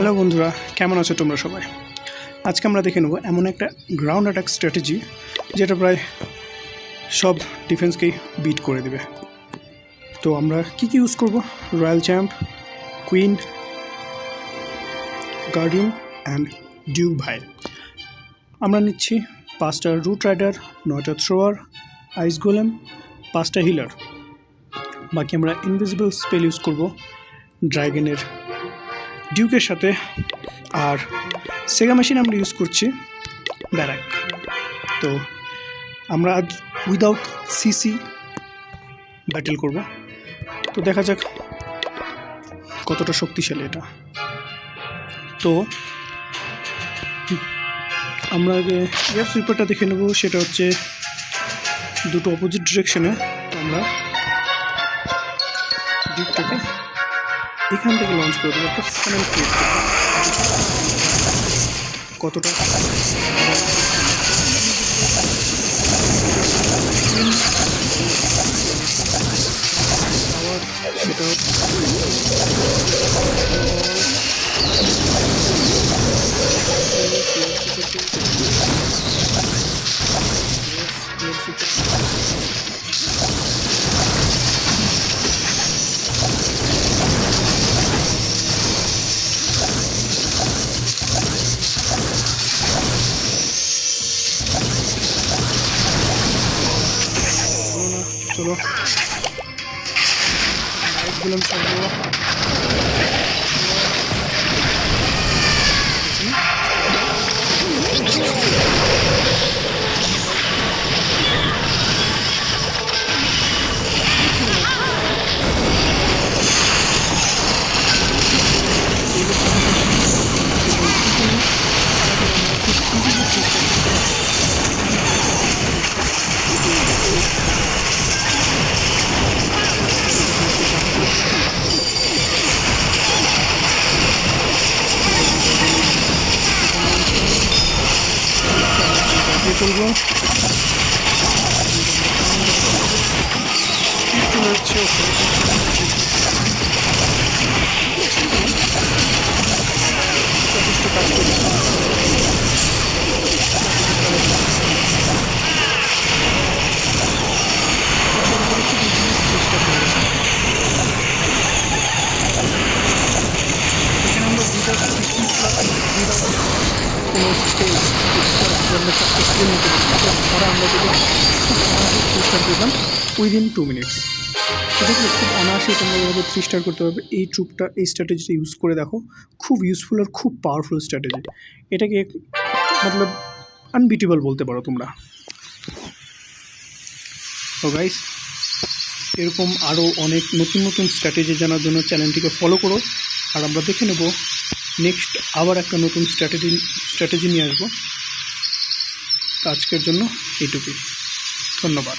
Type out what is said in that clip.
Hello বন্ধুরা, কেমন আছো তোমরা সবাই? আজকে আমরা দেখে নেব এমন একটা গ্রাউন্ড অ্যাটাক স্ট্র্যাটেজি যেটা প্রায় সব ডিফেন্সকেই বিট করে দেবে। তো আমরা কি ইউজ করব? Royal champ, queen, guardian and Duke ভাই। আমরা নিচ্ছি 5টা রুট রাইডার, 9টা থ্রোয়ার, আইস গোলেম, 5টা হিলার। বাকি আমরা ইনভিজিবল স্পেল ইউজ করব ড্রাগনের ডিউকের সাথে। আর সেগা মেশিন আমরা ইউজ করছি ব্যারাক। তো আমরা আজ উইদাউট সিসি ব্যাটেল করব। তো দেখা যাক কতটা শক্তিশালী এটা। তো আমরা আগে এয়ার সুইপারটা দেখে নেব। সেটা হচ্ছে দুটো অপোজিট ডিরেকশনে। আমরা ডিপটাকে এখান থেকে লঞ্চ করে দেবো, একটা ফানেল ক্রিয়েট করবো। কতটা সেটা চলো আইসগুলো ছাড়বো। চলবো হচ্ছে যথেষ্ট কাজ করছে। এখানে আমরা কোনো স্পেস আমরা যদি চেষ্টা করলাম উইদিন 2 মিনিটস, এটা খুব অনায়াসে তোমরা এভাবে 3 স্টার করতে পারবে। এই ট্রুপটা, এই স্ট্র্যাটেজিটা ইউজ করে দেখো, খুব ইউজফুল আর খুব পাওয়ারফুল স্ট্র্যাটেজি। এটাকে মতলব আনবিটেবল বলতে পারো তোমরা। তো গাইস, এরকম আরও অনেক নতুন নতুন স্ট্র্যাটেজি জানার জন্য চ্যানেলটিকে ফলো করো। আর আমরা দেখে নেব নেক্সট আবার একটা নতুন স্ট্র্যাটেজি নিয়ে আসবো। আজকের জন্য এইটুকুই, ধন্যবাদ।